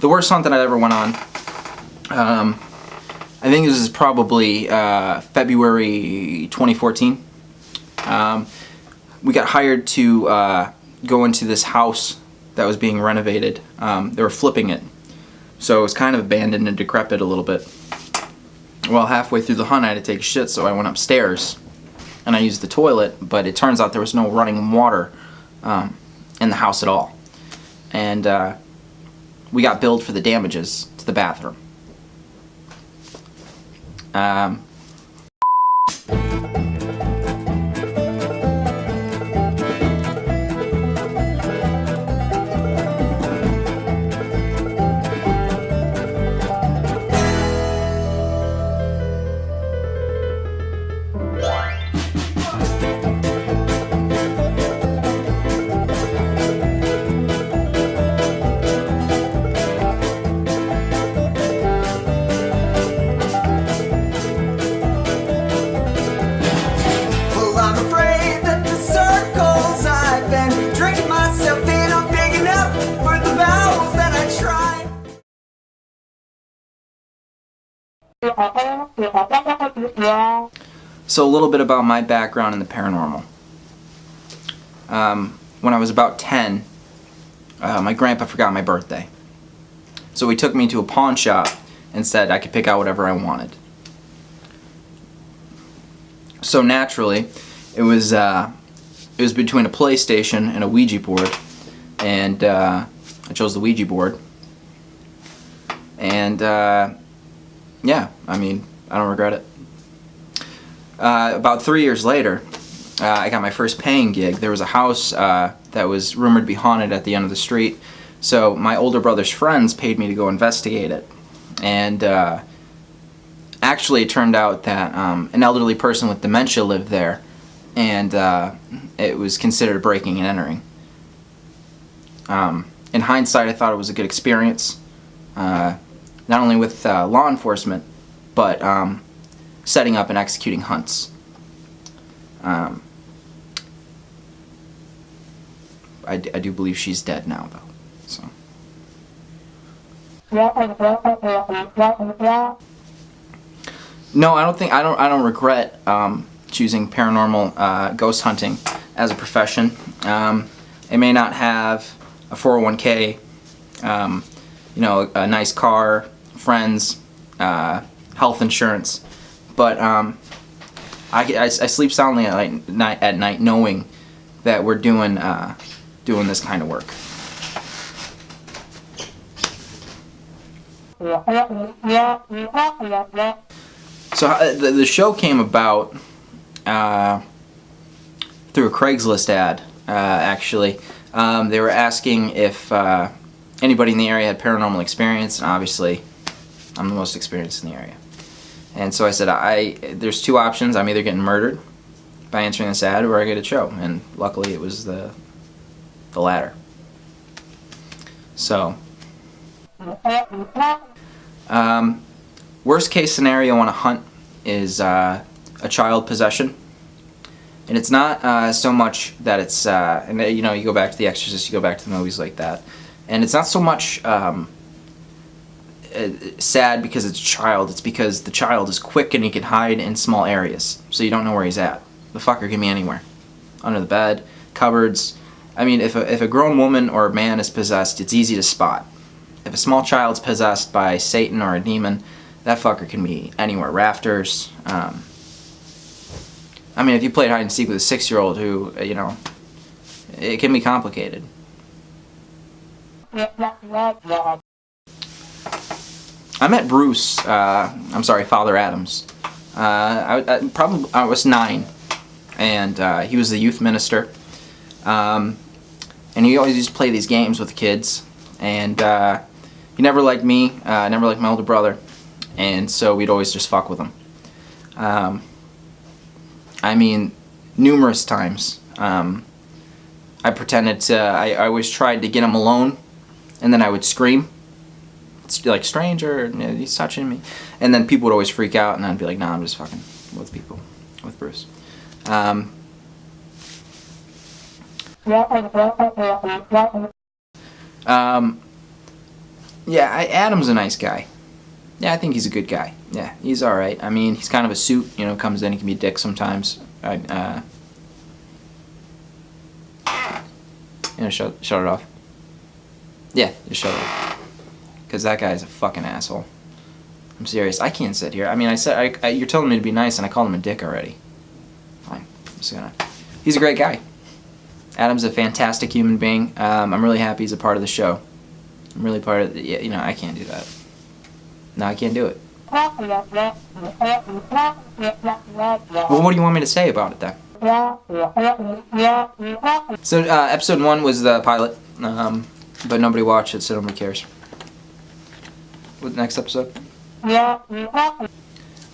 The worst hunt that I ever went on, I think this is probably February 2014. We got hired to go into this house that was being renovated. They were flipping it, so it was kind of abandoned and decrepit a little bit. Well, halfway through the hunt I had to take a shit, so I went upstairs and I used the toilet, but it turns out there was no running water in the house at all. And we got billed for the damages to the bathroom. So a little bit about my background in the paranormal. When I was about 10, my grandpa forgot my birthday. So he took me to a pawn shop and said I could pick out whatever I wanted. So naturally, it was between a PlayStation and a Ouija board, and I chose the Ouija board. And yeah, I mean, I don't regret it. About 3 years later, I got my first paying gig. There was a house that was rumored to be haunted at the end of the street, so my older brother's friends paid me to go investigate it. And actually it turned out that an elderly person with dementia lived there, and it was considered a breaking and entering. In hindsight, I thought it was a good experience, not only with law enforcement, but setting up and executing hunts. I do believe she's dead now, though. So. No, I don't regret choosing paranormal ghost hunting as a profession. It may not have a 401k, you know, a nice car, friends, health insurance, but I sleep soundly at night knowing that we're doing this kind of work. So the show came about through a Craigslist ad, actually. They were asking if anybody in the area had paranormal experience, and obviously I'm the most experienced in the area. And so I said, there's two options. I'm either getting murdered by answering this ad, or I get a show. And luckily it was the latter. So, worst case scenario on a hunt is a child possession. And it's not so much that it's, and you know, you go back to The Exorcist, you go back to the movies like that, and it's not so much sad because it's a child. It's because the child is quick and he can hide in small areas, so you don't know where he's at. The fucker can be anywhere, under the bed, cupboards. I mean, if a grown woman or a man is possessed, it's easy to spot. If a small child's possessed by Satan or a demon, that fucker can be anywhere. Rafters. I mean, if you played hide and seek with a 6-year-old who, you know, it can be complicated. I met Bruce, Father Adams. I was 9, and he was the youth minister. And he always used to play these games with the kids, and he never liked me, never liked my older brother, and so we'd always just fuck with him. I mean, numerous times. I pretended to, I always tried to get him alone, and then I would scream. It's like, stranger, he's touching me. And then people would always freak out, and I'd be like, nah, I'm just fucking with people, with Bruce. Yeah, Adam's a nice guy. Yeah, I think he's a good guy. Yeah, he's all right. I mean, he's kind of a suit. You know, comes in, he can be a dick sometimes. Shut it off. Yeah, just shut it off. Because that guy's a fucking asshole. I'm serious. I can't sit here. I mean, you're telling me to be nice, and I called him a dick already. Fine. I'm just gonna. He's a great guy. Adam's a fantastic human being. I'm really happy he's a part of the show. I'm really part of the. Yeah, you know, I can't do that. No, I can't do it. Well, what do you want me to say about it then? So, episode 1 was the pilot, but nobody watched it, so nobody cares. What next episode?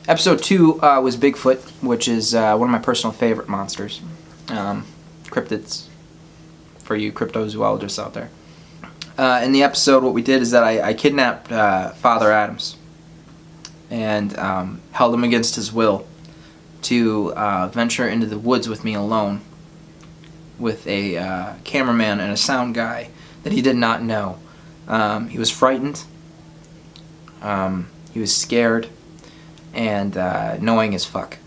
Episode 2 was Bigfoot, which is one of my personal favorite monsters. Cryptids, for you cryptozoologists out there. In the episode, what we did is that I kidnapped Father Adams and held him against his will to venture into the woods with me alone with a cameraman and a sound guy that he did not know. He was frightened, he was scared, and knowing as fuck.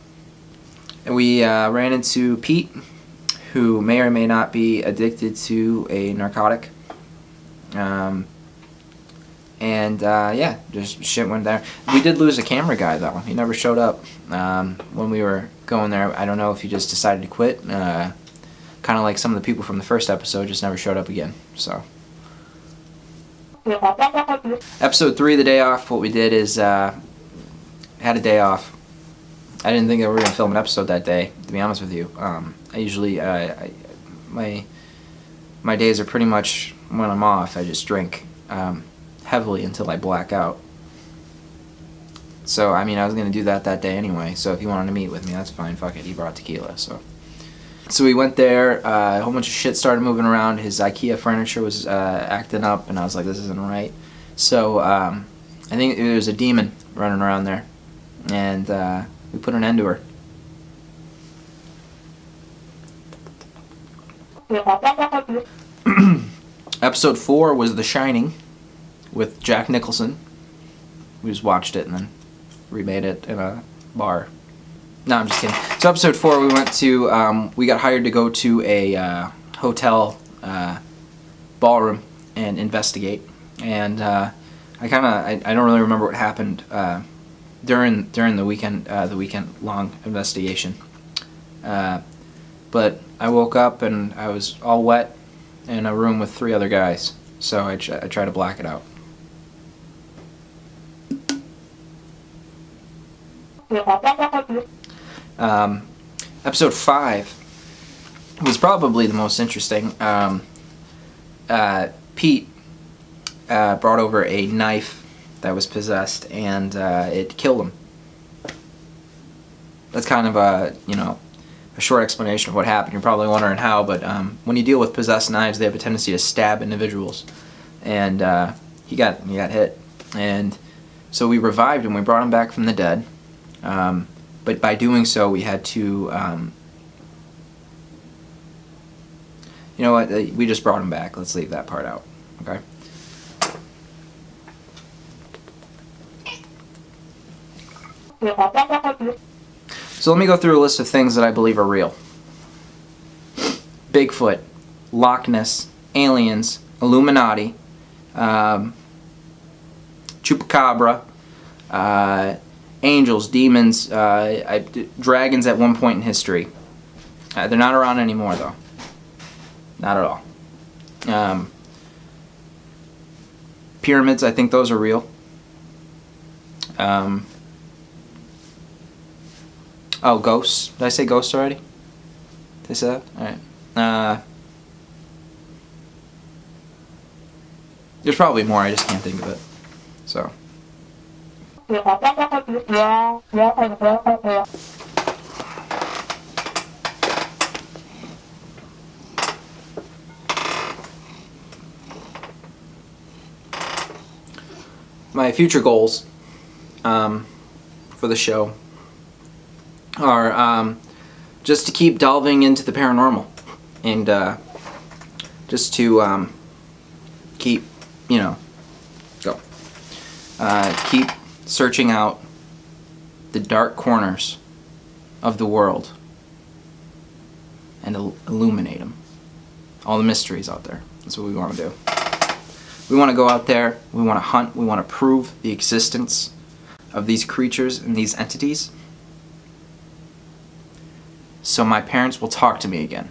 And we ran into Pete, who may or may not be addicted to a narcotic. Yeah, just shit went there. We did lose a camera guy, though. He never showed up when we were going there. I don't know if he just decided to quit. Kind of like some of the people from the first episode just never showed up again. So, episode 3, the day off, what we did is had a day off. I didn't think that we were going to film an episode that day, to be honest with you. I usually, my days are pretty much, when I'm off, I just drink heavily until I black out. So, I mean, I was going to do that day anyway, so if he wanted to meet with me, that's fine, fuck it, he brought tequila, so we went there, a whole bunch of shit started moving around, his IKEA furniture was acting up, and I was like, this isn't right. So, I think there was a demon running around there, and we put an end to her. Episode 4 was The Shining with Jack Nicholson. We just watched it and then remade it in a bar. No, I'm just kidding. So episode 4, we went to, we got hired to go to a hotel ballroom and investigate. And I don't really remember what happened during the weekend long investigation. But I woke up and I was all wet in a room with 3 other guys, so I try to black it out. Episode 5 was probably the most interesting. Pete brought over a knife that was possessed, and it killed him. That's kind of a short explanation of what happened. You're probably wondering how, but when you deal with possessed knives, they have a tendency to stab individuals, and he got hit, and so we revived him. We brought him back from the dead, but by doing so, we had to, you know what? We just brought him back. Let's leave that part out. Okay. So let me go through a list of things that I believe are real. Bigfoot, Loch Ness, aliens, Illuminati, Chupacabra, angels, demons, dragons at one point in history. They're not around anymore, though. Not at all. Pyramids, I think those are real. Oh, ghosts. Did I say ghosts already? Did I say that? Alright. There's probably more, I just can't think of it. So. My future goals for the show are just to keep delving into the paranormal and just to keep, go. keep searching out the dark corners of the world and illuminate them. All the mysteries out there. That's what we want to do. We want to go out there, we want to hunt, we want to prove the existence of these creatures and these entities, so my parents will talk to me again.